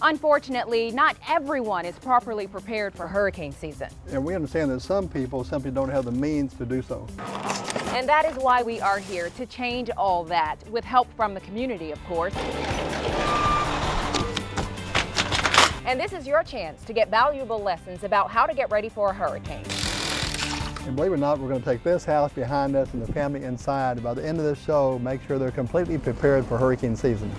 Unfortunately, not everyone is properly prepared for hurricane season. And we understand that some people simply don't have the means to do so. And that is why we are here to change all that, with help from the community, of course. And this is your chance to get valuable lessons about how to get ready for a hurricane. And believe it or not, we're going to take this house behind us and the family inside. By the end of this show, make sure they're completely prepared for hurricane season.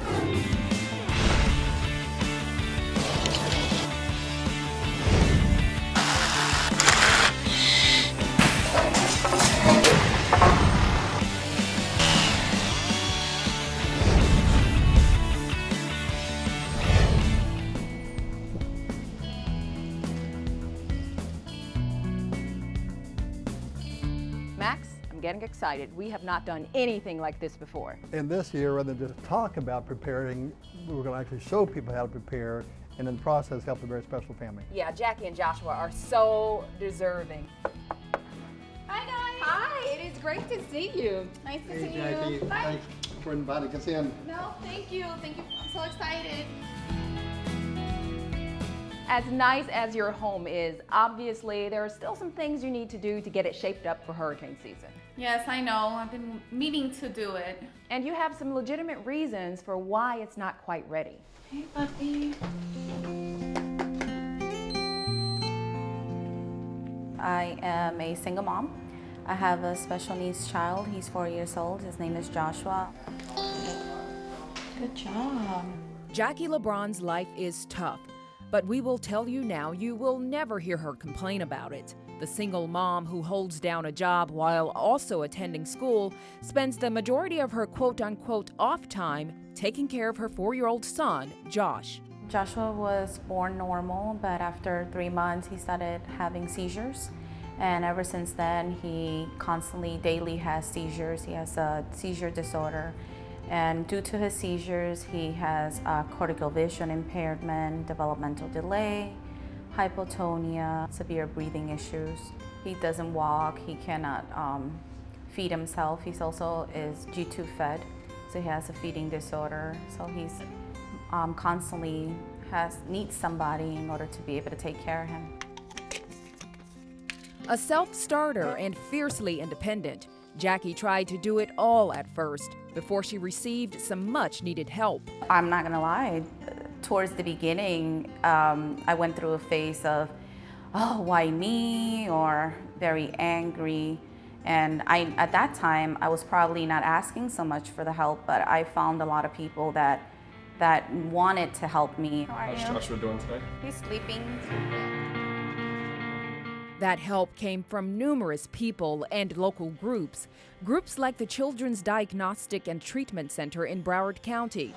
Max, I'm getting excited. We have not done anything like this before. And this year, rather than just talk about preparing, we're going to actually show people how to prepare and in the process help a very special family. Yeah, Jackie and Joshua are so deserving. Hi guys. Hi, it is great to see you. Nice to Hey see Jackie, you. Bye. thanks for inviting us in. No, thank you. Thank you. I'm so excited. As nice as your home is, obviously there are still some things you need to do to get it shaped up for hurricane season. Yes, I know. I've been meaning to do it. And you have some legitimate reasons for why it's not quite ready. Hey, puppy. I am a single mom. I have a special needs child. He's 4 years old. His name is Joshua. Good job. Jackie LeBron's life is tough, but we will tell you now, you will never hear her complain about it. The single mom who holds down a job while also attending school spends the majority of her quote-unquote off time taking care of her 4-year-old son, Josh. Joshua was born normal, but after 3 months, he started having seizures. And ever since then, he constantly, daily has seizures. He has a seizure disorder. And due to his seizures, he has cortical vision impairment, developmental delay, hypotonia, severe breathing issues. He doesn't walk, he cannot feed himself. He's also is G-tube fed, so he has a feeding disorder. So he's constantly needs somebody in order to be able to take care of him. A self-starter and fiercely independent, Jackie tried to do it all at first before she received some much-needed help. I'm not gonna lie, towards the beginning, I went through a phase of, oh, why me, or very angry. And at that time, I was probably not asking so much for the help, but I found a lot of people that wanted to help me. How are you? Joshua doing today? He's sleeping. That help came from numerous people and local groups. Groups like the Children's Diagnostic and Treatment Center in Broward County.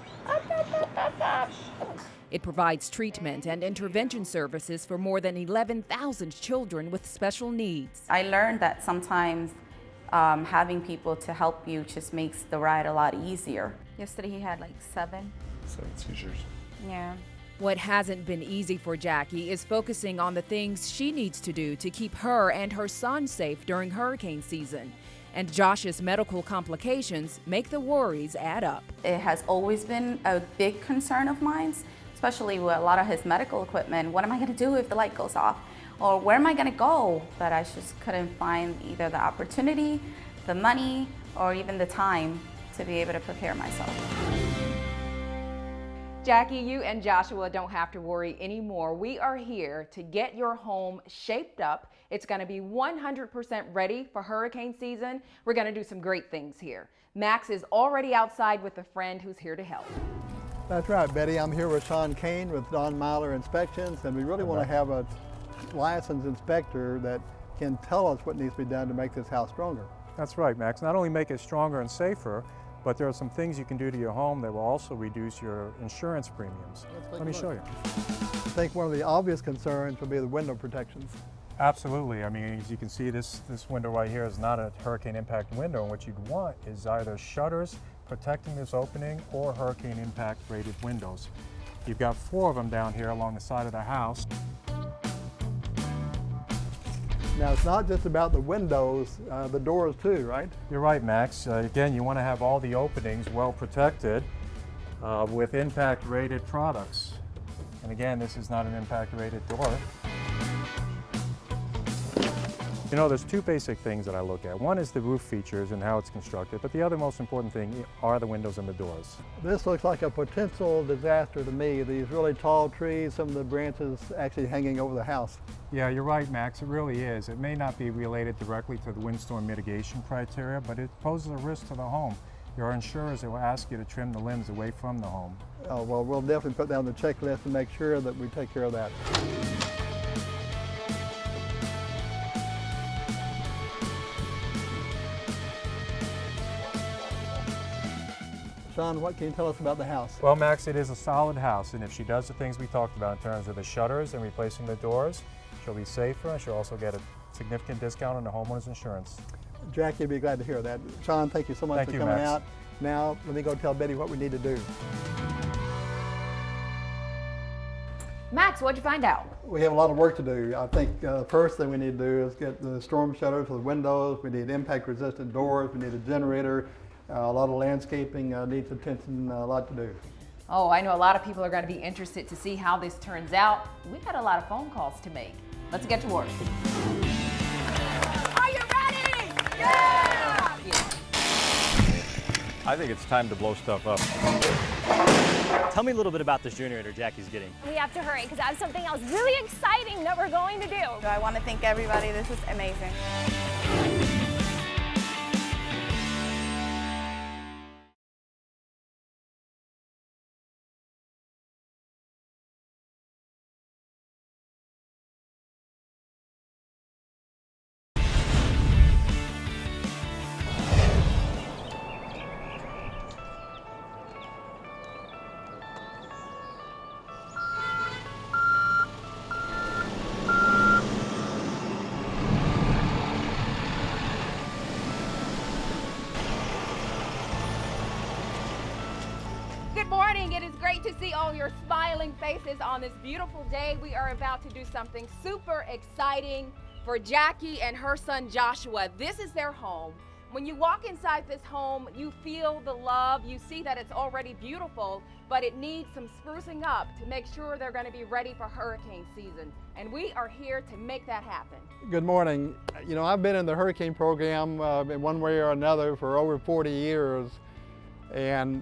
It provides treatment and intervention services for more than 11,000 children with special needs. I learned that sometimes having people to help you just makes the ride a lot easier. Yesterday he had like 7. 7 seizures. Yeah. What hasn't been easy for Jackie is focusing on the things she needs to do to keep her and her son safe during hurricane season. And Josh's medical complications make the worries add up. It has always been a big concern of mine, especially with a lot of his medical equipment. What am I gonna do if the light goes off? Or where am I gonna go? But I just couldn't find either the opportunity, the money, or even the time to be able to prepare myself. Jackie, you and Joshua don't have to worry anymore. We are here to get your home shaped up. It's going to be 100% ready for hurricane season. We're going to do some great things here. Max is already outside with a friend who's here to help. That's right, Betty. I'm here with Sean Kane with Don Myler Inspections, and we really want to have a licensed inspector that can tell us what needs to be done to make this house stronger. That's right, Max. Not only make it stronger and safer, but there are some things you can do to your home that will also reduce your insurance premiums. Let me show you. I think one of the obvious concerns would be the window protections. Absolutely. I mean, as you can see, this window right here is not a hurricane impact window, and what you'd want is either shutters protecting this opening or hurricane impact rated windows. You've got 4 of them down here along the side of the house. Now, it's not just about the windows, the doors too, right? You're right, Max. Again, you want to have all the openings well protected with impact rated products. And again, this is not an impact rated door. You know, there's two basic things that I look at. One is the roof features and how it's constructed, but the other most important thing are the windows and the doors. This looks like a potential disaster to me. These really tall trees, some of the branches actually hanging over the house. Yeah, you're right, Max, it really is. It may not be related directly to the windstorm mitigation criteria, but it poses a risk to the home. Your insurers will ask you to trim the limbs away from the home. Oh, well, we'll definitely put that on the checklist and make sure that we take care of that. Sean, what can you tell us about the house? Well, Max, it is a solid house, and if she does the things we talked about in terms of the shutters and replacing the doors, she'll be safer, and she'll also get a significant discount on the homeowner's insurance. Jackie would be glad to hear that. Sean, thank you so much Thank for you, coming Max. out. Now, let me go tell Betty what we need to do. Max, what'd you find out? We have a lot of work to do. I think the first thing we need to do is get the storm shutters for the windows. We need impact-resistant doors. We need a generator. A lot of landscaping needs attention, a lot to do. Oh, I know a lot of people are going to be interested to see how this turns out. We got a lot of phone calls to make. Let's get to work. Are you ready? Yeah! I think it's time to blow stuff up. Tell me a little bit about this generator Jackie's getting. We have to hurry because I have something else really exciting that we're going to do. I want to thank everybody. This is amazing. Good morning. It is great to see all your smiling faces on this beautiful day. We are about to do something super exciting for Jackie and her son Joshua. This is their home. When you walk inside this home, you feel the love. You see that it's already beautiful, but it needs some sprucing up to make sure they're going to be ready for hurricane season. And we are here to make that happen. Good morning. You know, I've been in the hurricane program in one way or another for over 40 years, and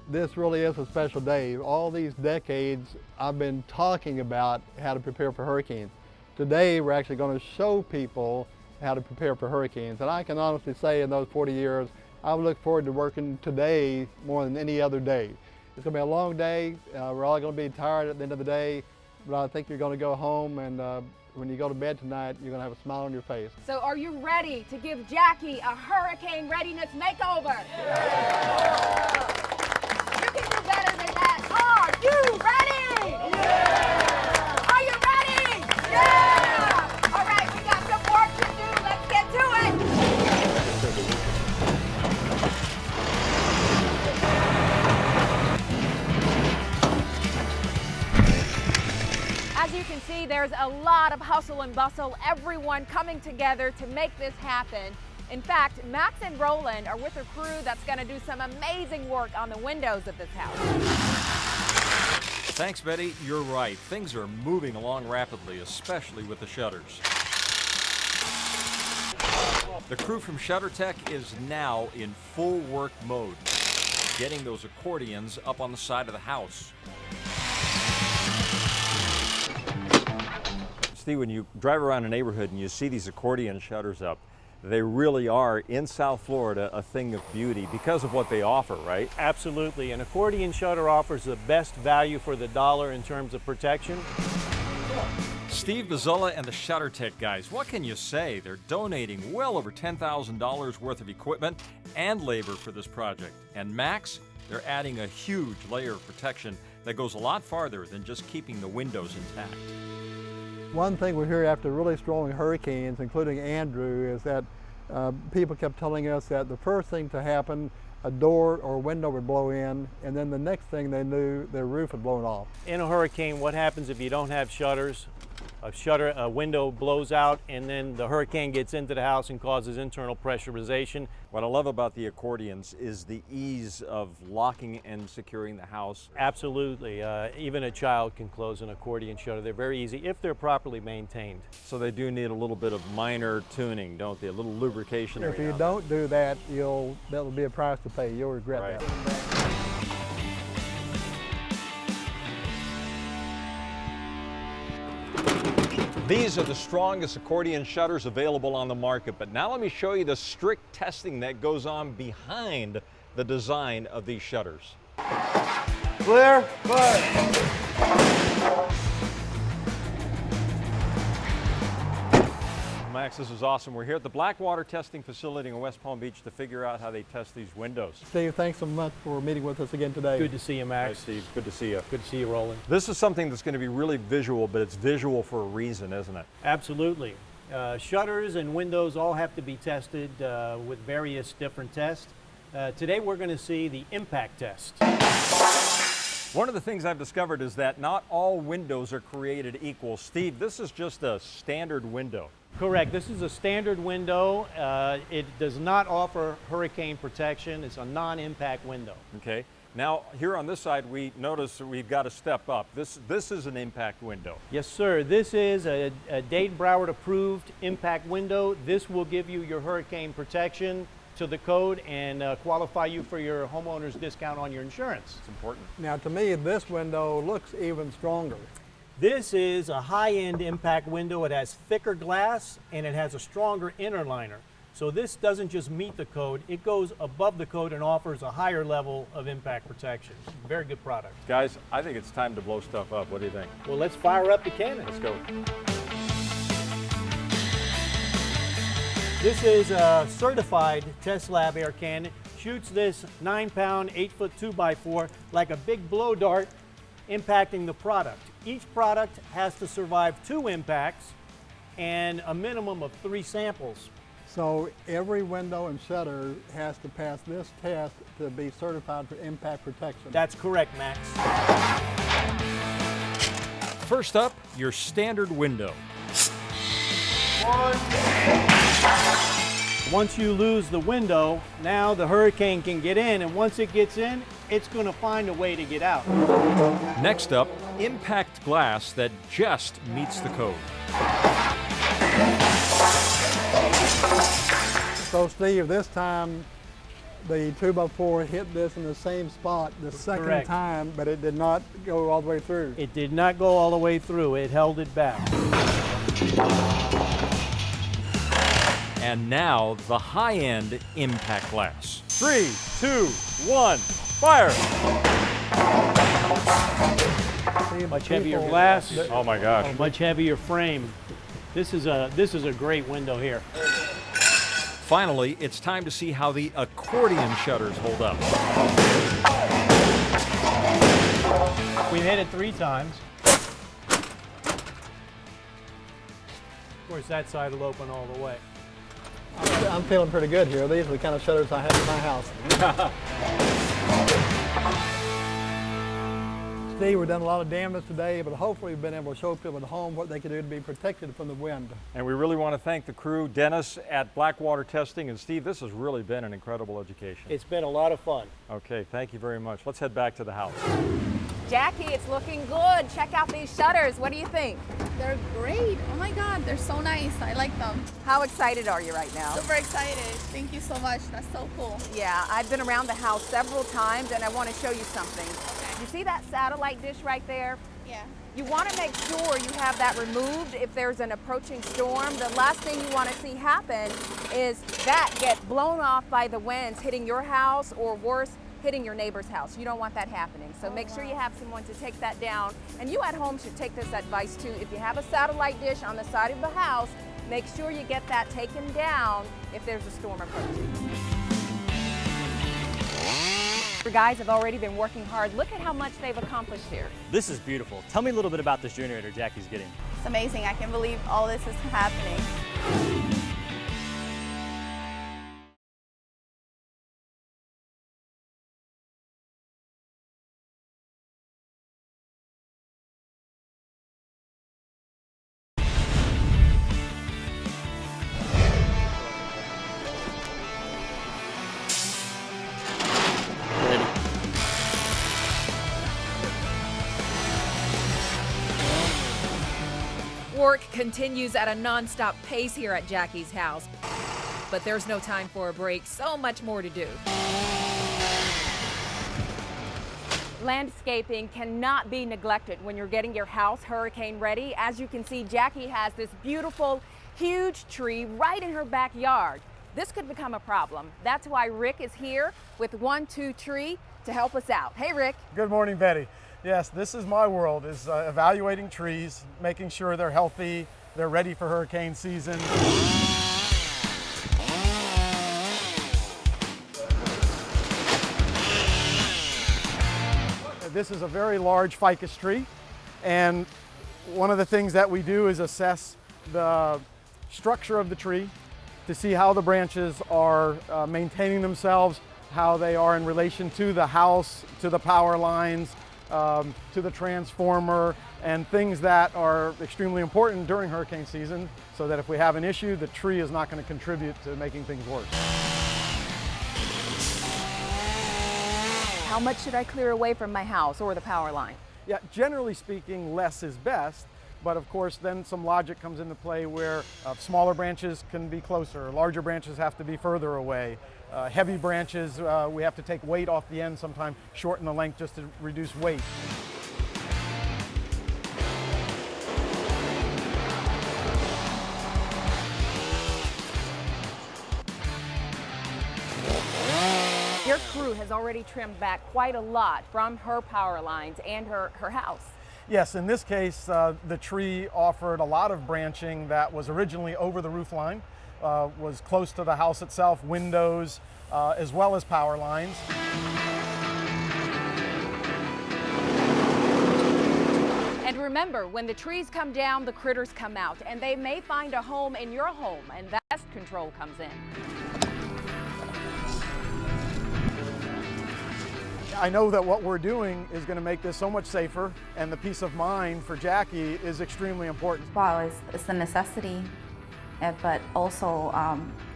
this really is a special day. All these decades, I've been talking about how to prepare for hurricanes. Today, we're actually going to show people how to prepare for hurricanes. And I can honestly say in those 40 years, I look forward to working today more than any other day. It's going to be a long day. We're all going to be tired at the end of the day, but I think you're going to go home, and when you go to bed tonight, you're going to have a smile on your face. So are you ready to give Jackie a hurricane readiness makeover? Yeah. You can do better than that. Are you ready? Yeah. Are you ready? Yeah. All right, we got some work to do. Let's get to it. As you can see, there's a lot of hustle and bustle, everyone coming together to make this happen. In fact, Max and Roland are with a crew that's going to do some amazing work on the windows of this house. Thanks, Betty. You're right. Things are moving along rapidly, especially with the shutters. The crew from ShutterTech is now in full work mode, getting those accordions up on the side of the house. Steve, when you drive around a neighborhood and you see these accordion shutters up, they really are, in South Florida, a thing of beauty because of what they offer, right? Absolutely. An accordion shutter offers the best value for the dollar in terms of protection. Steve Bazzulla and the ShutterTech guys, what can you say? They're donating well over $10,000 worth of equipment and labor for this project. And Max, they're adding a huge layer of protection that goes a lot farther than just keeping the windows intact. One thing we hear after really strong hurricanes, including Andrew, is that people kept telling us that the first thing to happen, a door or a window would blow in, and then the next thing they knew, their roof had blown off. In a hurricane, what happens if you don't have shutters? a window blows out, and then the hurricane gets into the house and causes internal pressurization. What I love about the accordions is the ease of locking and securing the house. Absolutely. Even a child can close an accordion shutter. They're very easy if they're properly maintained. So they do need a little bit of minor tuning, don't they? A little lubrication. If you don't do that, that'll be a price to pay. You'll regret that. These are the strongest accordion shutters available on the market, but now let me show you the strict testing that goes on behind the design of these shutters. Clear, fire. Max, this is awesome. We're here at the Blackwater Testing Facility in West Palm Beach to figure out how they test these windows. Steve, thanks so much for meeting with us again today. Good to see you, Max. Hi, Steve. Good to see you. Good to see you, Roland. This is something that's going to be really visual, but it's visual for a reason, isn't it? Absolutely. Shutters and windows all have to be tested with various different tests. Today we're going to see the impact test. One of the things I've discovered is that not all windows are created equal. Steve, this is just a standard window. Correct. This is a standard window. It does not offer hurricane protection. It's a non-impact window. Okay. Now, here on this side, we notice that we've got to step up. This is an impact window. Yes, sir. This is a Dayton Broward approved impact window. This will give you your hurricane protection to the code and qualify you for your homeowner's discount on your insurance. It's important. Now, to me, this window looks even stronger. This is a high-end impact window. It has thicker glass and it has a stronger inner liner. So this doesn't just meet the code, it goes above the code and offers a higher level of impact protection. Very good product. Guys, I think it's time to blow stuff up. What do you think? Well, let's fire up the cannon. Let's go. This is a certified test lab air cannon. Shoots this 9-pound, 8-foot 2x4 like a big blow dart, impacting the product. Each product has to survive 2 impacts and a minimum of 3 samples. So every window and shutter has to pass this test to be certified for impact protection. That's correct, Max. First up, your standard window. Once you lose the window, now the hurricane can get in, and once it gets in, it's going to find a way to get out. Next up, impact glass that just meets the code. So Steve, this time the 2x4 hit this in the same spot the second Correct. time, but it did not go all the way through. It did not go all the way through. It held it back. And now the high-end impact glass. 3, 2, 1, fire! Much heavier glass. Oh my gosh. Much heavier frame. This is a great window here. Finally, it's time to see how the accordion shutters hold up. We hit it 3 times. Of course, that side will open all the way. I'm feeling pretty good here. These are the kind of shutters I have in my house. Steve, we've done a lot of damage today, but hopefully we've been able to show people at home what they can do to be protected from the wind. And we really want to thank the crew, Dennis at Blackwater Testing, and Steve, this has really been an incredible education. It's been a lot of fun. Okay, thank you very much. Let's head back to the house. Jackie, it's looking good. Check out these shutters. What do you think? They're great. Oh my God, they're so nice. I like them. How excited are you right now? Super excited. Thank you so much. That's so cool. Yeah, I've been around the house several times and I want to show you something. Okay. You see that satellite dish right there? Yeah. You want to make sure you have that removed if there's an approaching storm. The last thing you want to see happen is that get blown off by the winds hitting your house, or worse, hitting your neighbor's house. You don't want that happening. So make sure you have someone to take that down. And you at home should take this advice too. If you have a satellite dish on the side of the house, make sure you get that taken down if there's a storm approaching. The guys have already been working hard. Look at how much they've accomplished here. This is beautiful. Tell me a little bit about this generator Jackie's getting. It's amazing. I can't believe all this is happening. Work continues at a non-stop pace here at Jackie's house, but there's no time for a break. So much more to do. Landscaping cannot be neglected when you're getting your house hurricane ready. As you can see, Jackie has this beautiful, huge tree right in her backyard. This could become a problem. That's why Rick is here with 1-2 Tree to help us out. Hey, Rick. Good morning, Betty. Yes, this is my world, is evaluating trees, making sure they're healthy, they're ready for hurricane season. This is a very large ficus tree, and one of the things that we do is assess the structure of the tree to see how the branches are maintaining themselves, how they are in relation to the house, to the power lines, to the transformer, and things that are extremely important during hurricane season, so that if we have an issue, the tree is not going to contribute to making things worse. How much should I clear away from my house or the power line? Yeah, generally speaking, less is best, but of course then some logic comes into play where smaller branches can be closer, larger branches have to be further away. Heavy branches, we have to take weight off the end, sometimes shorten the length just to reduce weight. Your crew has already trimmed back quite a lot from her power lines and her house. Yes, in this case, the tree offered a lot of branching that was originally over the roof line, was close to the house itself, windows, as well as power lines. And remember, when the trees come down, the critters come out, and they may find a home in your home, and that's control comes in. I know that what we're doing is going to make this so much safer, and the peace of mind for Jackie is extremely important. Wow, it's a necessity, but also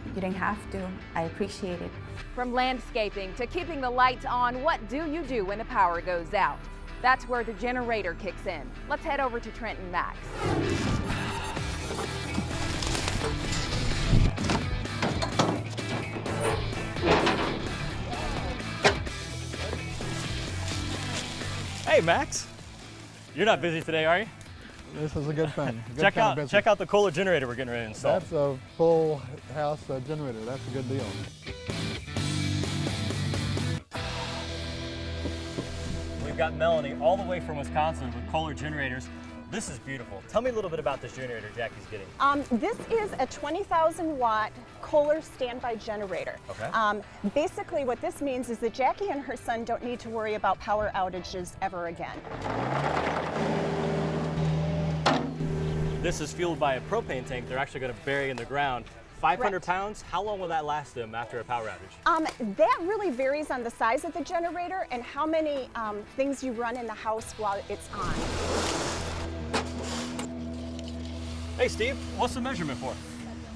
you didn't have to. I appreciate it. From landscaping to keeping the lights on, what do you do when the power goes out? That's where the generator kicks in. Let's head over to Trent and Max. Hey, Max. You're not busy today, are you? This is a good thing. Good check kind of business. out the Kohler generator we're getting ready to install. That's a full house generator. That's a good deal. We've got Melanie all the way from Wisconsin with Kohler generators. This is beautiful. Tell me a little bit about this generator Jackie's getting. This is a 20,000 watt Kohler standby generator. Okay. Basically what this means is that Jackie and her son don't need to worry about power outages ever again. This is fueled by a propane tank they're actually going to bury in the ground. 500 Correct. pounds, how long will that last them after a power outage? That really varies on the size of the generator and how many things you run in the house while it's on. Hey Steve, what's the measurement for?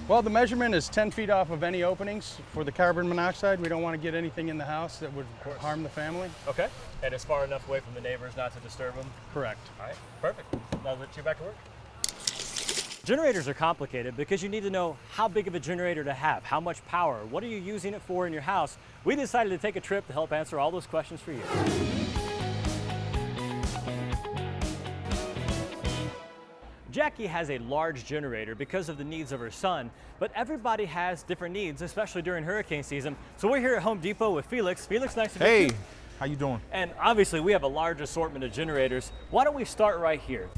Well, the measurement is 10 feet off of any openings for the carbon monoxide. We don't want to get anything in the house that would harm the family. Okay, and it's far enough away from the neighbors not to disturb them? Correct. All right, perfect. Now let's get back to work. Generators are complicated because you need to know how big of a generator to have, how much power, what are you using it for in your house. We decided to take a trip to help answer all those questions for you. Jackie has a large generator because of the needs of her son, but everybody has different needs, especially during hurricane season. So we're here at Home Depot with Felix. Felix, nice to meet you. Hey, how you doing? And obviously we have a large assortment of generators. Why don't we start right here?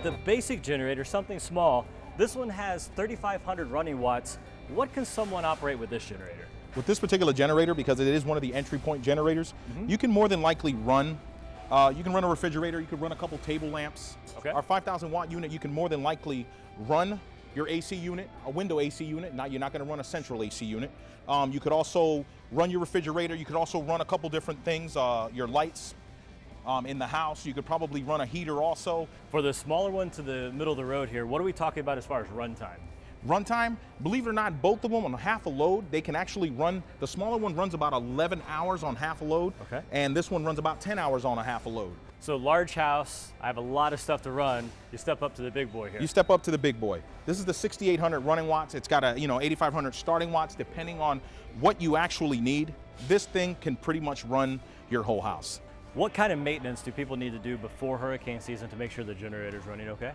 The basic generator, something small. This one has 3,500 running watts. What can someone operate with this generator? With this particular generator, because it is one of the entry point generators, you can more than likely run, you can run a refrigerator, you can run a couple table lamps. Okay. Our 5,000 watt unit, you can more than likely run your AC unit, a window AC unit. Now you're not gonna run a central AC unit. You could also run your refrigerator. You could also run a couple different things, your lights. In the house, you could probably run a heater also. For the smaller one to the middle of the road here, what are we talking about as far as runtime? Runtime, believe it or not, both of them on half a load, they can actually run, the smaller one runs about 11 hours on half a load, okay. And this one runs about 10 hours on a half a load. So large house, I have a lot of stuff to run. You step up to the big boy here. You step up to the big boy. This is the 6800 running watts. It's got a 8500 starting watts depending on what you actually need. This thing can pretty much run your whole house. What kind of maintenance do people need to do before hurricane season to make sure the generator's running okay?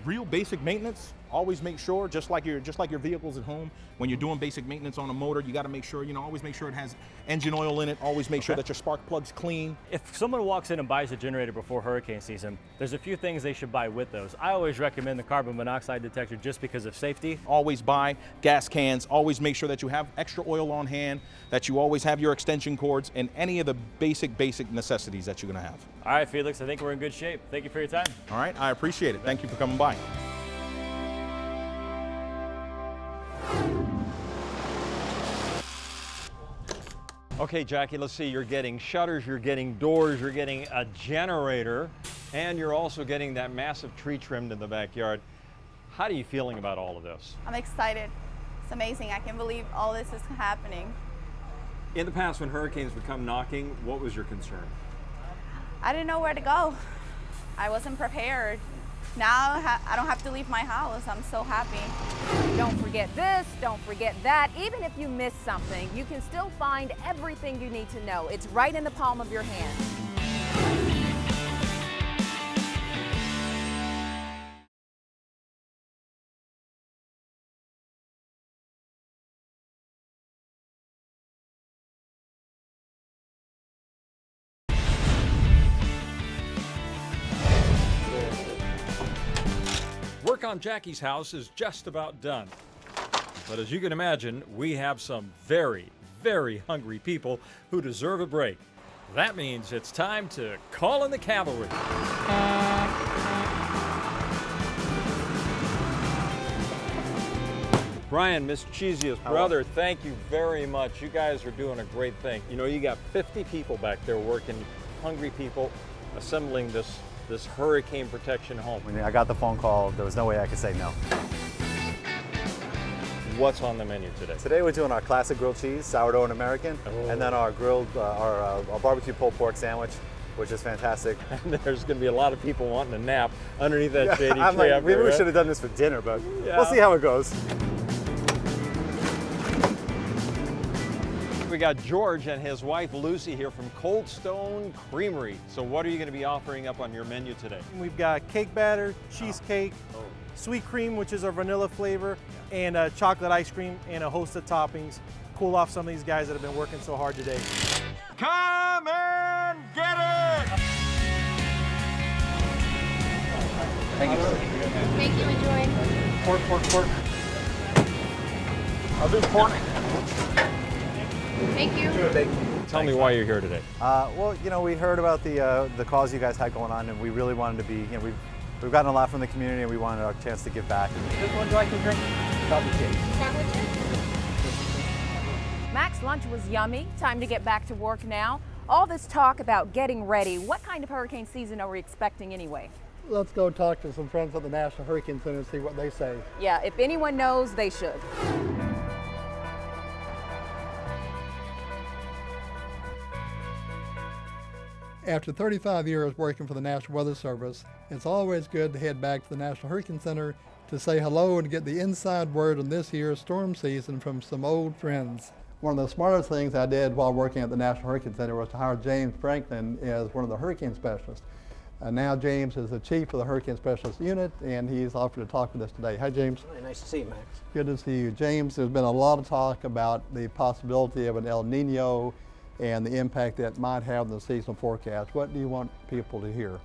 Real basic maintenance. Always make sure, just like your vehicles at home, when you're doing basic maintenance on a motor, you got to make sure, always make sure it has engine oil in it. Always make sure that your spark plug's clean. If someone walks in and buys a generator before hurricane season, there's a few things they should buy with those. I always recommend the carbon monoxide detector just because of safety. Always buy gas cans. Always make sure that you have extra oil on hand, that you always have your extension cords, and any of the basic necessities that you're going to have. All right, Felix, I think we're in good shape. Thank you for your time. All right, I appreciate it. Thank you for coming by. Okay, Jackie, let's see. You're getting shutters, you're getting doors, you're getting a generator, and you're also getting that massive tree trimmed in the backyard. How are you feeling about all of this? I'm excited. It's amazing. I can't believe all this is happening. In the past, when hurricanes would come knocking, what was your concern? I didn't know where to go. I wasn't prepared. Now I don't have to leave my house. I'm so happy. Don't forget this, don't forget that. Even if you miss something, you can still find everything you need to know. It's right in the palm of your hand. Work on Jackie's house is just about done. But as you can imagine, we have some very, very hungry people who deserve a break. That means it's time to call in the cavalry. Brian, Miss Cheesiest brother, thank you very much. You guys are doing a great thing. You got 50 people back there working, hungry people, assembling this hurricane protection home. When I got the phone call, there was no way I could say no. What's on the menu today? Today we're doing our classic grilled cheese, sourdough and American, and then our grilled, our barbecue pulled pork sandwich, which is fantastic. And there's going to be a lot of people wanting a nap underneath that shady tree. Maybe we should have done this for dinner, but we'll see how it goes. We got George and his wife Lucy here from Cold Stone Creamery. So what are you going to be offering up on your menu today? We've got cake batter, cheesecake, sweet cream, which is our vanilla flavor, and chocolate ice cream, and a host of toppings. Cool off some of these guys that have been working so hard today. Come and get it! Thank you, enjoy. Pork. I'll do pork. Thank you. Tell me why you're here today. Well, we heard about the cause you guys had going on, and we really wanted to be, we've gotten a lot from the community, and we wanted our chance to give back. This one, do I can drink? Chocolate cake. Mac's lunch was yummy. Time to get back to work now. All this talk about getting ready. What kind of hurricane season are we expecting anyway? Let's go talk to some friends at the National Hurricane Center and see what they say. Yeah, if anyone knows, they should. After 35 years working for the National Weather Service, it's always good to head back to the National Hurricane Center to say hello and get the inside word on this year's storm season from some old friends. One of the smartest things I did while working at the National Hurricane Center was to hire James Franklin as one of the hurricane specialists. Now James is the chief of the Hurricane Specialist Unit, and he's offered to talk with us today. Hi, James. Hi, nice to see you, Max. Good to see you. James, there's been a lot of talk about the possibility of an El Nino and the impact that might have on the seasonal forecast. What do you want people to hear?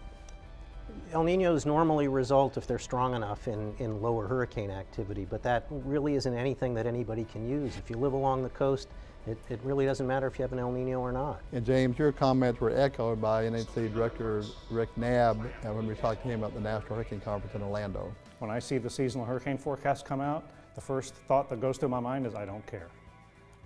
El Niños normally result, if they're strong enough, in lower hurricane activity, but that really isn't anything that anybody can use. If you live along the coast, it really doesn't matter if you have an El Nino or not. And James, your comments were echoed by NHC Director Rick Knabb when we talked to him at the National Hurricane Conference in Orlando. When I see the seasonal hurricane forecast come out, the first thought that goes through my mind is I don't care.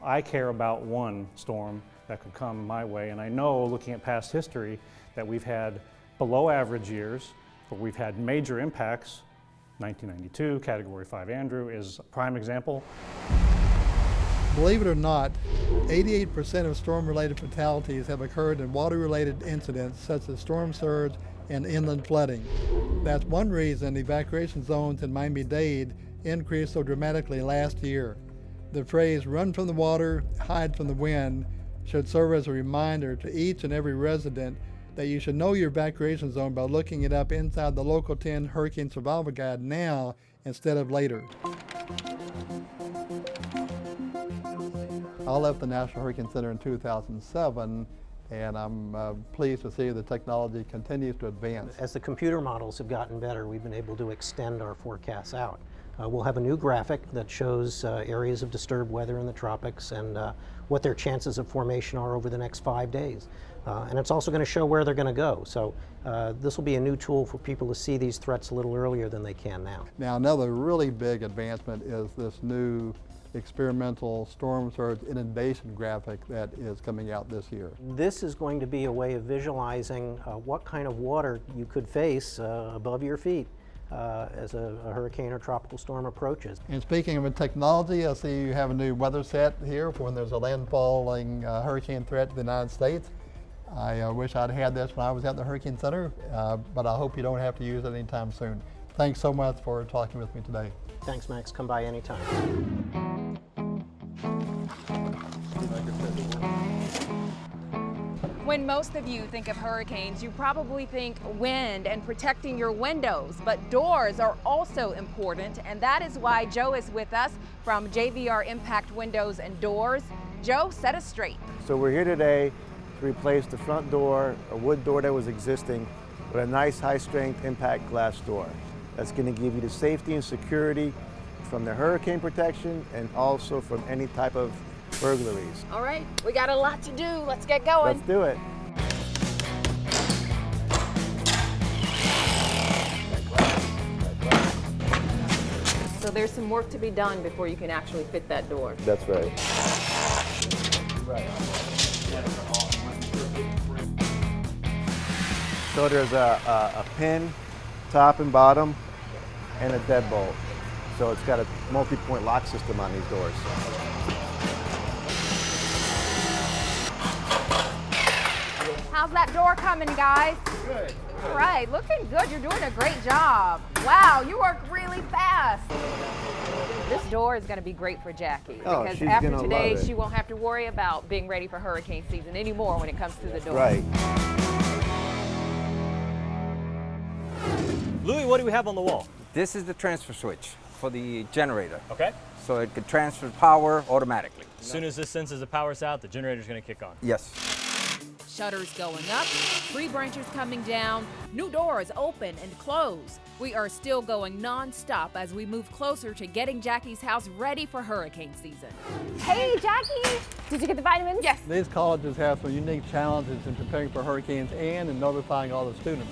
I care about one storm that could come my way, and I know, looking at past history, that we've had below average years, but we've had major impacts. 1992, Category 5 Andrew is a prime example. Believe it or not, 88% of storm-related fatalities have occurred in water-related incidents such as storm surge and inland flooding. That's one reason evacuation zones in Miami-Dade increased so dramatically last year. The phrase, "run from the water, hide from the wind," should serve as a reminder to each and every resident that you should know your evacuation zone by looking it up inside the Local 10 Hurricane Survival Guide now instead of later. I left the National Hurricane Center in 2007, and I'm pleased to see the technology continues to advance. As the computer models have gotten better, we've been able to extend our forecasts out. We'll have a new graphic that shows areas of disturbed weather in the tropics and what their chances of formation are over the next 5 days. And it's also going to show where they're going to go. So this will be a new tool for people to see these threats a little earlier than they can now. Now, another really big advancement is this new experimental storm surge inundation graphic that is coming out this year. This is going to be a way of visualizing what kind of water you could face above your feet as a hurricane or tropical storm approaches. And speaking of technology, I see you have a new weather set here for when there's a landfalling hurricane threat to the United States. I wish I'd had this when I was at the Hurricane Center, but I hope you don't have to use it anytime soon. Thanks so much for talking with me today. Thanks, Max. Come by anytime. When most of you think of hurricanes, you probably think wind and protecting your windows, but doors are also important, and that is why Joe is with us from JVR Impact Windows and Doors. Joe, set us straight. So we're here today to replace the front door, a wood door that was existing, with a nice high-strength impact glass door. That's going to give you the safety and security from the hurricane protection and also from any type of burglaries. All right, we got a lot to do. Let's get going. Let's do it. So there's some work to be done before you can actually fit that door. That's right. So there's a pin, top and bottom, and a deadbolt. So it's got a multi-point lock system on these doors. How's that door coming, guys? Good. All right, looking good. You're doing a great job. Wow, you work really fast. This door is going to be great for Jackie because she's after gonna today, love it. she won't have to worry about being ready for hurricane season anymore when it comes to the door. Right. Louis, what do we have on the wall? This is the transfer switch for the generator. Okay. So it could transfer power automatically. As soon as this senses the power's out, the generator's going to kick on. Yes. Shutters going up, tree branches coming down, new doors open and close. We are still going non-stop as we move closer to getting Jackie's house ready for hurricane season. Hey, Jackie, did you get the vitamins? Yes. These colleges have some unique challenges in preparing for hurricanes and in notifying all the students.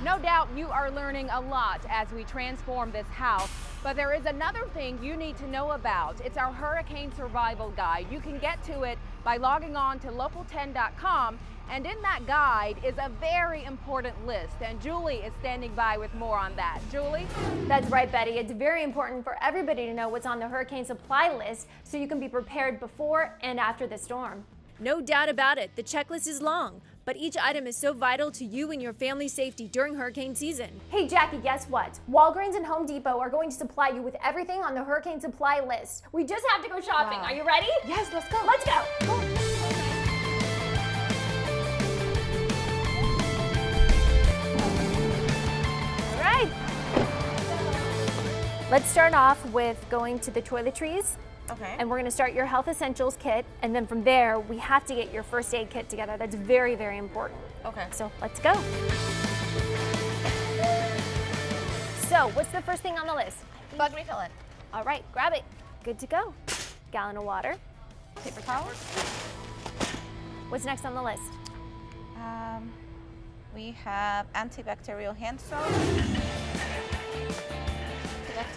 No doubt you are learning a lot as we transform this house, but there is another thing you need to know about. It's our Hurricane Survival Guide. You can get to it by logging on to local10.com, and in that guide is a very important list, and Julie is standing by with more on that. Julie? That's right, Betty. It's very important for everybody to know what's on the hurricane supply list so you can be prepared before and after the storm. No doubt about it, the checklist is long, but each item is so vital to you and your family's safety during hurricane season. Hey, Jackie, guess what? Walgreens and Home Depot are going to supply you with everything on the hurricane supply list. We just have to go shopping. Wow. Are you ready? Yes, let's go. Let's go. All right. Let's start off with going to the toiletries. Okay. And we're going to start your health essentials kit, and then from there we have to get your first aid kit together. That's very, very important. Okay. So let's go. So what's the first thing on the list? Bug repellent. All right, grab it. Good to go. Gallon of water. Paper towels. What's next on the list? We have antibacterial hand soap.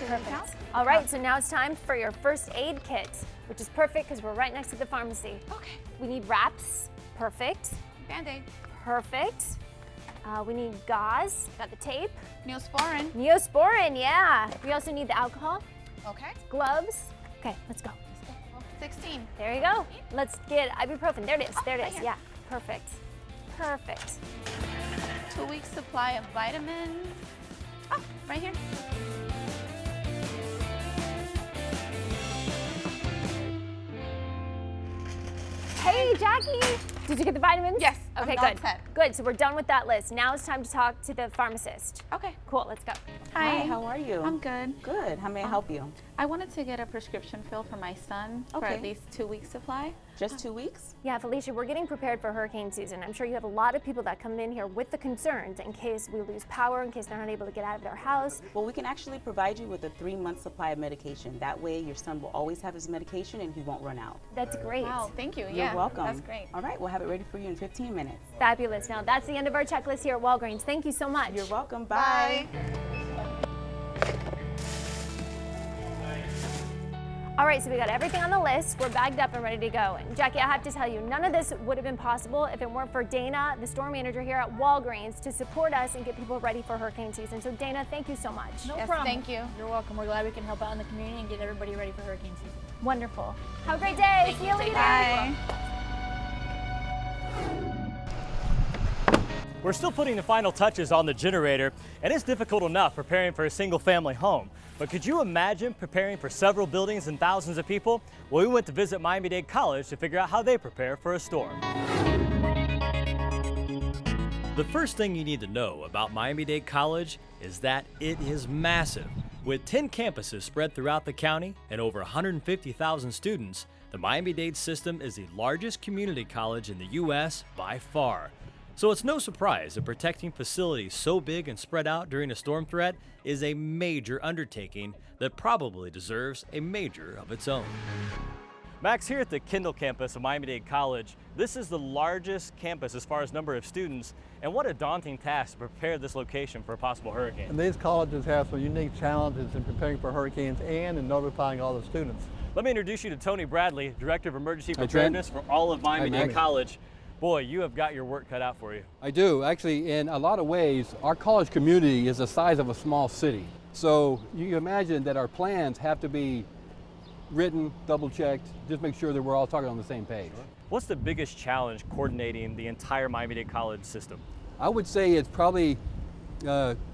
Perfect. All right, so now it's time for your first aid kit, which is perfect because we're right next to the pharmacy. Okay. We need wraps. Perfect. Band-Aid. Perfect. We need gauze. Got the tape. Neosporin. Neosporin, yeah. We also need the alcohol. Okay. Gloves. Okay, let's go. 16. There you go. Let's get ibuprofen. There it is. There it right is. here. Yeah. Perfect. Perfect. 2 weeks supply of vitamins. Oh, right here. Hey, Jackie. Did you get the vitamins? Yes. Okay, I'm all good. set. Good. So we're done with that list. Now it's time to talk to the pharmacist. Okay. Cool. Let's go. Hi. How are you? I'm good. Good. How may I help you? I wanted to get a prescription filled for my son for Okay. at least 2 weeks supply. Just 2 weeks? Yeah, Felicia, we're getting prepared for hurricane season. I'm sure you have a lot of people that come in here with the concerns in case we lose power, in case they're not able to get out of their house. Well, we can actually provide you with a 3-month supply of medication. That way, your son will always have his medication and he won't run out. That's great. Wow, thank you. You're welcome. That's great. All right, we'll have it ready for you in 15 minutes. Fabulous. Now, that's the end of our checklist here at Walgreens. Thank you so much. You're welcome. Bye. All right, so we got everything on the list. We're bagged up and ready to go. And Jackie, I have to tell you, none of this would have been possible if it weren't for Dana, the store manager here at Walgreens, to support us and get people ready for hurricane season. So Dana, thank you so much. No Yes, problem. thank you. You're welcome. We're glad we can help out in the community and get everybody ready for hurricane season. Wonderful. Have a great day. See you later. Bye. We're still putting the final touches on the generator, and it's difficult enough preparing for a single-family home. But could you imagine preparing for several buildings and thousands of people? Well, we went to visit Miami-Dade College to figure out how they prepare for a storm. The first thing you need to know about Miami-Dade College is that it is massive. With 10 campuses spread throughout the county and over 150,000 students, the Miami-Dade system is the largest community college in the U.S. by far. So it's no surprise that protecting facilities so big and spread out during a storm threat is a major undertaking that probably deserves a major of its own. Max, here at the Kendall campus of Miami-Dade College, this is the largest campus as far as number of students, and what a daunting task to prepare this location for a possible hurricane. And these colleges have some unique challenges in preparing for hurricanes and in notifying all the students. Let me introduce you to Tony Bradley, Director of Emergency Hi, Trent. Preparedness for all of Hi, Miami-Dade Miami. College. Boy, you have got your work cut out for you. I do. Actually, in a lot of ways, our college community is the size of a small city. So you can imagine that our plans have to be written, double-checked, just make sure that we're all talking on the same page. What's the biggest challenge coordinating the entire Miami-Dade College system? I would say it's probably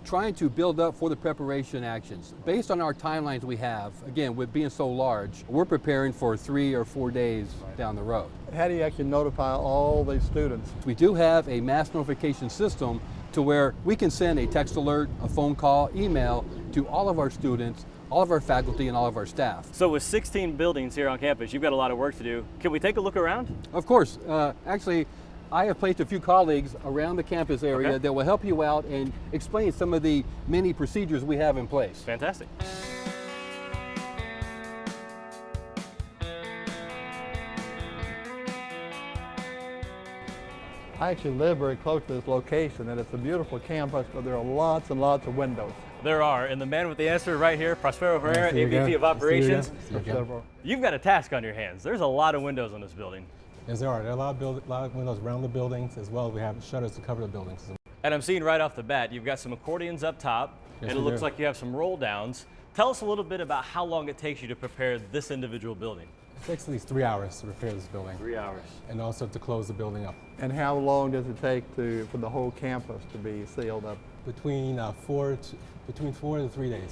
trying to build up for the preparation actions. Based on our timelines we have, again, with being so large, we're preparing for 3 or 4 days down the road. How do you actually notify all these students? We do have a mass notification system to where we can send a text alert, a phone call, email to all of our students, all of our faculty, and all of our staff. So with 16 buildings here on campus, you've got a lot of work to do. Can we take a look around? Of course. Actually, I have placed a few colleagues around the campus area that will help you out and explain some of the many procedures we have in place. Fantastic. I actually live very close to this location, and it's a beautiful campus, but there are lots and lots of windows. There are, and the man with the answer right here, Prospero Herrera, see you AVP again. of Operations. See you again. Prospero. You've got a task on your hands. There's a lot of windows on this building. Yes, there are. There are a lot of windows around the buildings, as well as we have shutters to cover the buildings. And I'm seeing right off the bat, you've got some accordions up top, Yes, and it we looks do. like you have some roll downs. Tell us a little bit about how long it takes you to prepare this individual building. It takes at least 3 hours to repair this building. 3 hours. And also to close the building up. And how long does it take for the whole campus to be sealed up? Between 4 to 3 days.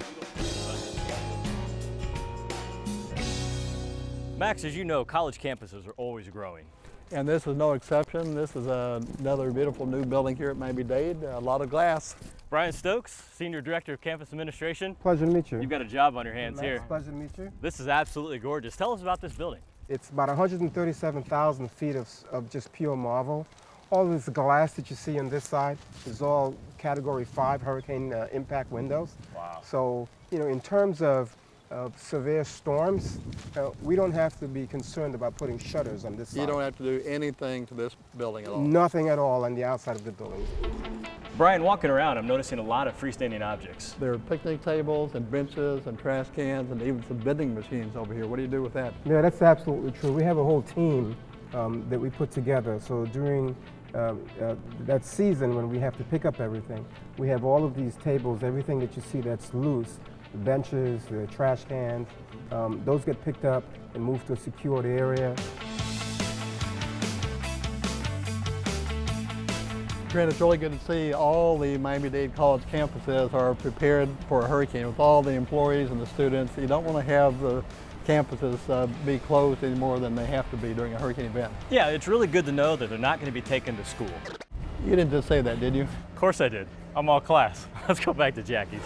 Max, as you know, college campuses are always growing. And this is no exception. This is another beautiful new building here at Miami-Dade, a lot of glass. Brian Stokes, Senior Director of Campus Administration. Pleasure to meet you. You've got a job on your hands here. Pleasure to meet you. This is absolutely gorgeous. Tell us about this building. It's about 137,000 feet of just pure marble. All this glass that you see on this side is all Category 5 hurricane impact windows. Wow. So, in terms of severe storms, we don't have to be concerned about putting shutters on this side. You don't have to do anything to this building at all. Nothing at all on the outside of the building. Brian, walking around, I'm noticing a lot of freestanding objects. There are picnic tables and benches and trash cans and even some vending machines over here. What do you do with that? Yeah, that's absolutely true. We have a whole team that we put together. So during that season when we have to pick up everything, we have all of these tables, everything that you see that's loose, the benches, the trash cans, those get picked up and moved to a secured area. Trent, it's really good to see all the Miami-Dade College campuses are prepared for a hurricane with all the employees and the students. You don't want to have the campuses be closed any more than they have to be during a hurricane event. Yeah, it's really good to know that they're not going to be taken to school. You didn't just say that, did you? Of course I did. I'm all class. Let's go back to Jackie's.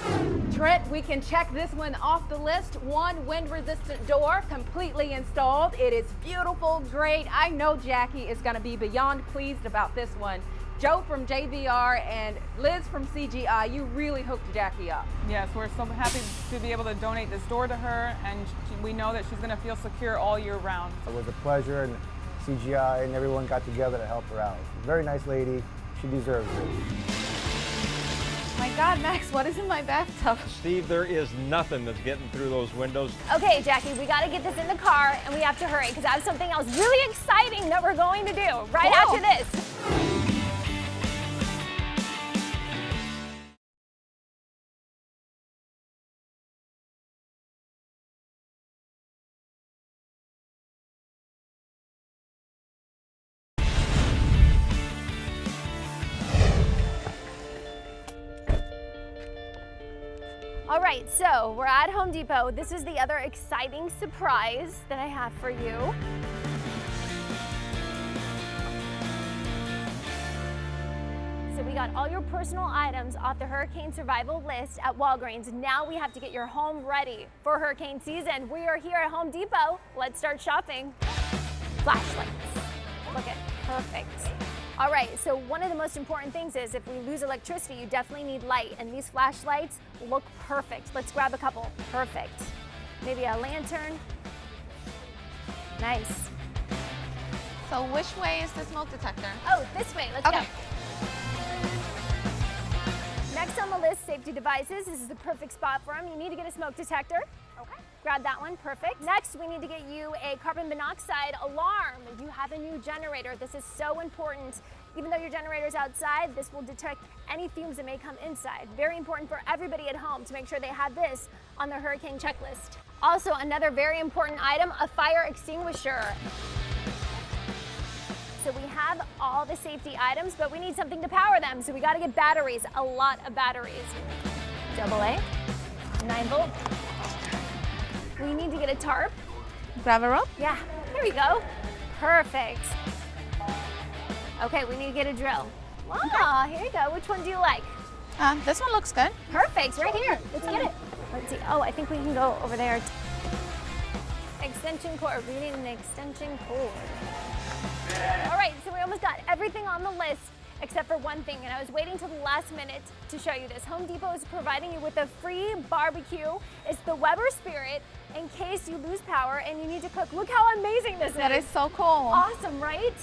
Trent, we can check this one off the list. One wind-resistant door completely installed. It is beautiful, great. I know Jackie is going to be beyond pleased about this one. Joe from JVR and Liz from CGI, you really hooked Jackie up. Yes, we're so happy to be able to donate this door to her, and we know that she's going to feel secure all year round. It was a pleasure, and CGI and everyone got together to help her out. Very nice lady. She deserves it. My God, Max, what is in my bathtub? Steve, there is nothing that's getting through those windows. Okay, Jackie, we got to get this in the car, and we have to hurry because I have something else really exciting that we're going to do right after this. All right, so we're at Home Depot. This is the other exciting surprise that I have for you. So we got all your personal items off the hurricane survival list at Walgreens. Now we have to get your home ready for hurricane season. We are here at Home Depot. Let's start shopping. Flashlights. Look at, perfect. All right, so one of the most important things is if we lose electricity, you definitely need light, and these flashlights look perfect. Let's grab a couple. Perfect. Maybe a lantern. Nice. So which way is the smoke detector? Oh, this way. Let's go. Next on the list, safety devices. This is the perfect spot for them. You need to get a smoke detector. Okay. Grab that one, perfect. Next, we need to get you a carbon monoxide alarm. You have a new generator. This is so important. Even though your generator's outside, this will detect any fumes that may come inside. Very important for everybody at home to make sure they have this on their hurricane checklist. Also, another very important item, a fire extinguisher. So we have all the safety items, but we need something to power them. So we gotta get batteries, a lot of batteries. AA, 9 volt. We need to get a tarp. Grab a rope? Yeah, here we go. Perfect. Okay, we need to get a drill. Wow, here you go. Which one do you like? This one looks good. Perfect, right here. Let's get it. Let's see. Oh, I think we can go over there. Extension cord. We need an extension cord. All right, so we almost got everything on the list except for one thing, and I was waiting till the last minute to show you this. Home Depot is providing you with a free barbecue. It's the Weber Spirit in case you lose power and you need to cook. Look how amazing this is. That is so cool. Awesome, right?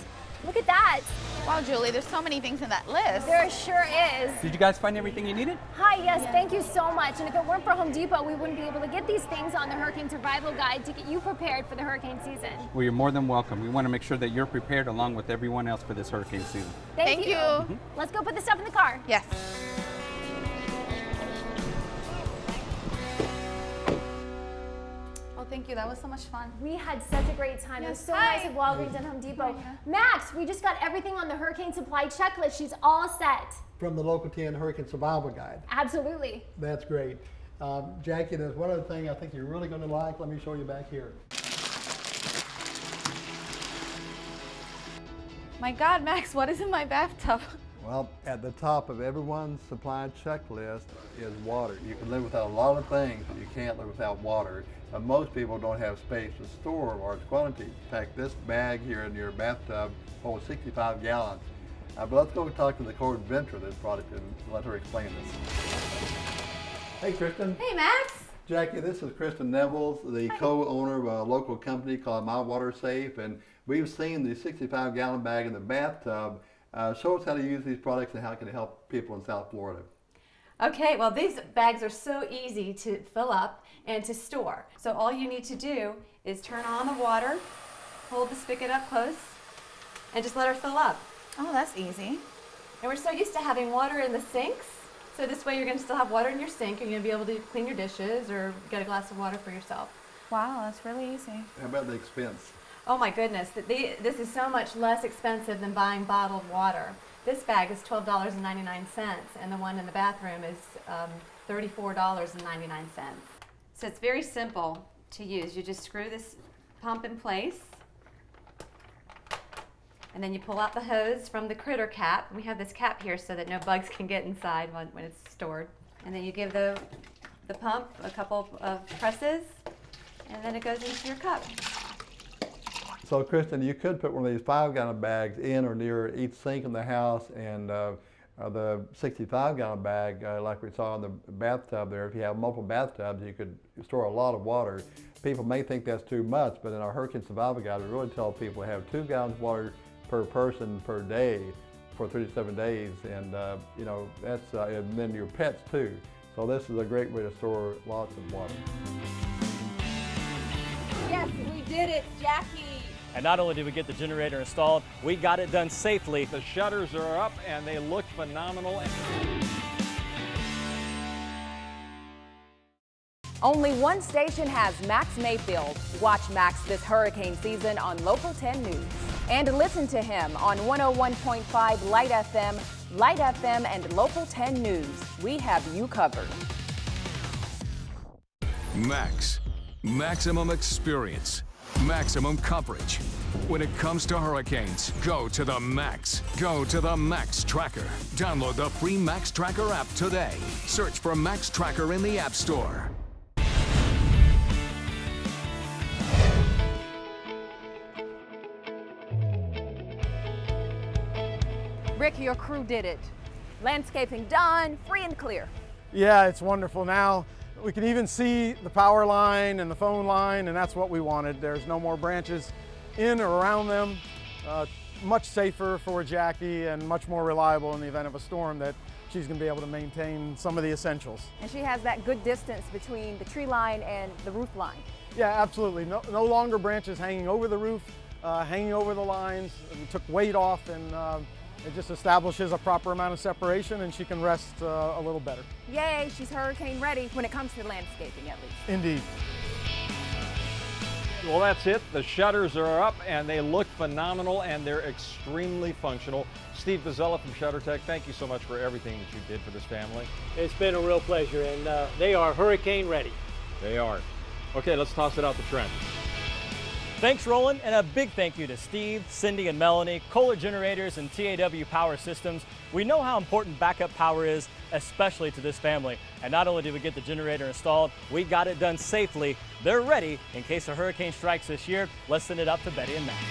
Look at that. Wow, Julie, there's so many things in that list. There sure is. Did you guys find everything you needed? Hi, yes, thank you so much. And if it weren't for Home Depot, we wouldn't be able to get these things on the Hurricane Survival Guide to get you prepared for the hurricane season. Well, you're more than welcome. We want to make sure that you're prepared along with everyone else for this hurricane season. Thank you. Let's go put the stuff in the car. Yes. Thank you. That was so much fun. We had such a great time. It was so nice at Walgreens and Home Depot. Max, we just got everything on the hurricane supply checklist. She's all set. From the Local 10 Hurricane Survival Guide. Absolutely. That's great. Jackie, there's one other thing I think you're really going to like. Let me show you back here. My God, Max, what is in my bathtub? Well, at the top of everyone's supply checklist is water. You can live without a lot of things, but you can't live without water. Most people don't have space to store large quantities. In fact, this bag here in your bathtub holds 65 gallons. But let's go talk to the co-inventor of this product and let her explain this. Hey, Kristen. Hey, Max. Jackie, this is Kristen Nevels, the co-owner of a local company called My Water Safe, and we've seen the 65-gallon bag in the bathtub Show us how to use these products and how it can help people in South Florida. Okay, well these bags are so easy to fill up and to store. So all you need to do is turn on the water, hold the spigot up close, and just let her fill up. Oh, that's easy. And we're so used to having water in the sinks, so this way you're going to still have water in your sink. You're going to be able to clean your dishes or get a glass of water for yourself. Wow, that's really easy. How about the expense? Oh my goodness, this is so much less expensive than buying bottled water. This bag is $12.99 and the one in the bathroom is $34.99. So it's very simple to use. You just screw this pump in place and then you pull out the hose from the critter cap. We have this cap here so that no bugs can get inside when it's stored. And then you give the pump a couple of presses and then it goes into your cup. So Kristen, you could put one of these 5-gallon bags in or near each sink in the house, and the 65-gallon bag, like we saw in the bathtub there, if you have multiple bathtubs, you could store a lot of water. People may think that's too much, but in our hurricane survival guide, we really tell people to have 2 gallons of water per person per day for 37 days, and you know, that's and then your pets too. So this is a great way to store lots of water. Yes, we did it, Jackie. And not only did we get the generator installed, we got it done safely. The shutters are up and they look phenomenal. Only one station has Max Mayfield. Watch Max this hurricane season on Local 10 News. And listen to him on 101.5 Light FM, and Local 10 News. We have you covered. Max. Maximum experience. Maximum coverage. When it comes to hurricanes, go to the Max. Go to the Max Tracker. Download the free Max Tracker app today. Search for Max Tracker in the App Store. Rick, your crew did it. Landscaping done, free and clear. Yeah, it's wonderful now. We can even see the power line and the phone line, and that's what we wanted. There's no more branches in or around them. Much safer for Jackie and much more reliable in the event of a storm, that she's going to be able to maintain some of the essentials. And she has that good distance between the tree line and the roof line. Yeah, absolutely. No longer branches hanging over the roof, hanging over the lines. We took weight off, and it just establishes a proper amount of separation, and she can rest a little better. Yay, she's hurricane ready when it comes to landscaping, at least. Indeed. Well, that's it. The shutters are up and they look phenomenal and they're extremely functional. Steve Bozzella from ShutterTech, thank you so much for everything that you did for this family. It's been a real pleasure, and they are hurricane ready. They are. Okay, let's toss it out to Trent. Thanks, Roland, and a big thank you to Steve, Cindy, and Melanie, Kohler Generators, and TAW Power Systems. We know how important backup power is, especially to this family. And not only did we get the generator installed, we got it done safely. They're ready in case a hurricane strikes this year. Let's send it up to Betty and Max.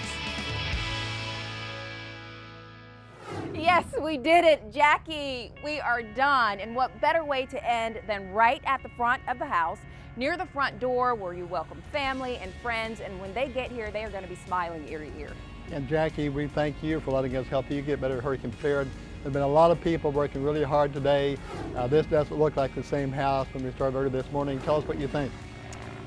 Yes, we did it, Jackie. We are done. And what better way to end than right at the front of the house, near the front door where you welcome family and friends, and when they get here, they are going to be smiling ear to ear. And Jackie, we thank you for letting us help you get better hurricane prepared. There's been a lot of people working really hard today. This doesn't look like the same house when we started earlier this morning. Tell us what you think.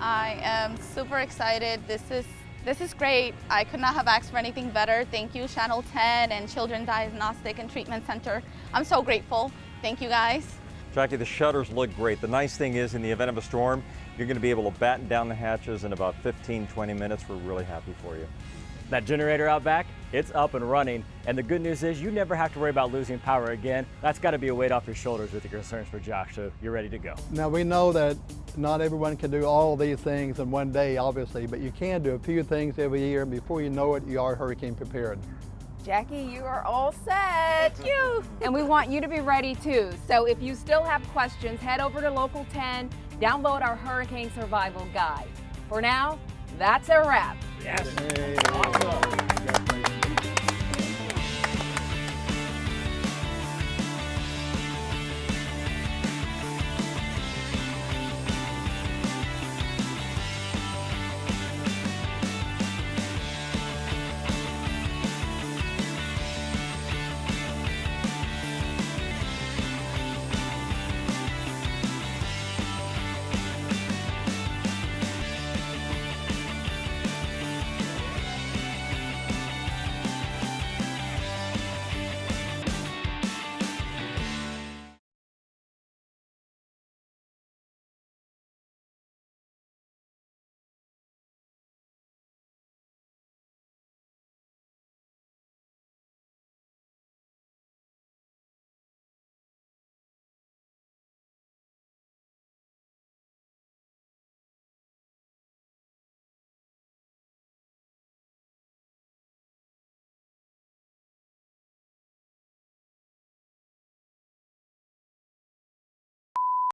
I am super excited. This is great. I could not have asked for anything better. Thank you, Channel 10 and Children's Diagnostic and Treatment Center. I'm so grateful. Thank you, guys. Jackie, the shutters look great. The nice thing is, in the event of a storm, you're going to be able to batten down the hatches in about 15-20 minutes. We're really happy for you. That generator out back, it's up and running. And the good news is you never have to worry about losing power again. That's got to be a weight off your shoulders with your concerns for Josh, so you're ready to go. Now, we know that not everyone can do all of these things in one day, obviously, but you can do a few things every year, and before you know it, you are hurricane prepared. Jackie, you are all set. Thank you. And we want you to be ready too. So if you still have questions, head over to Local 10, download our Hurricane Survival Guide. For now, that's a wrap. Yes. Hey. Awesome.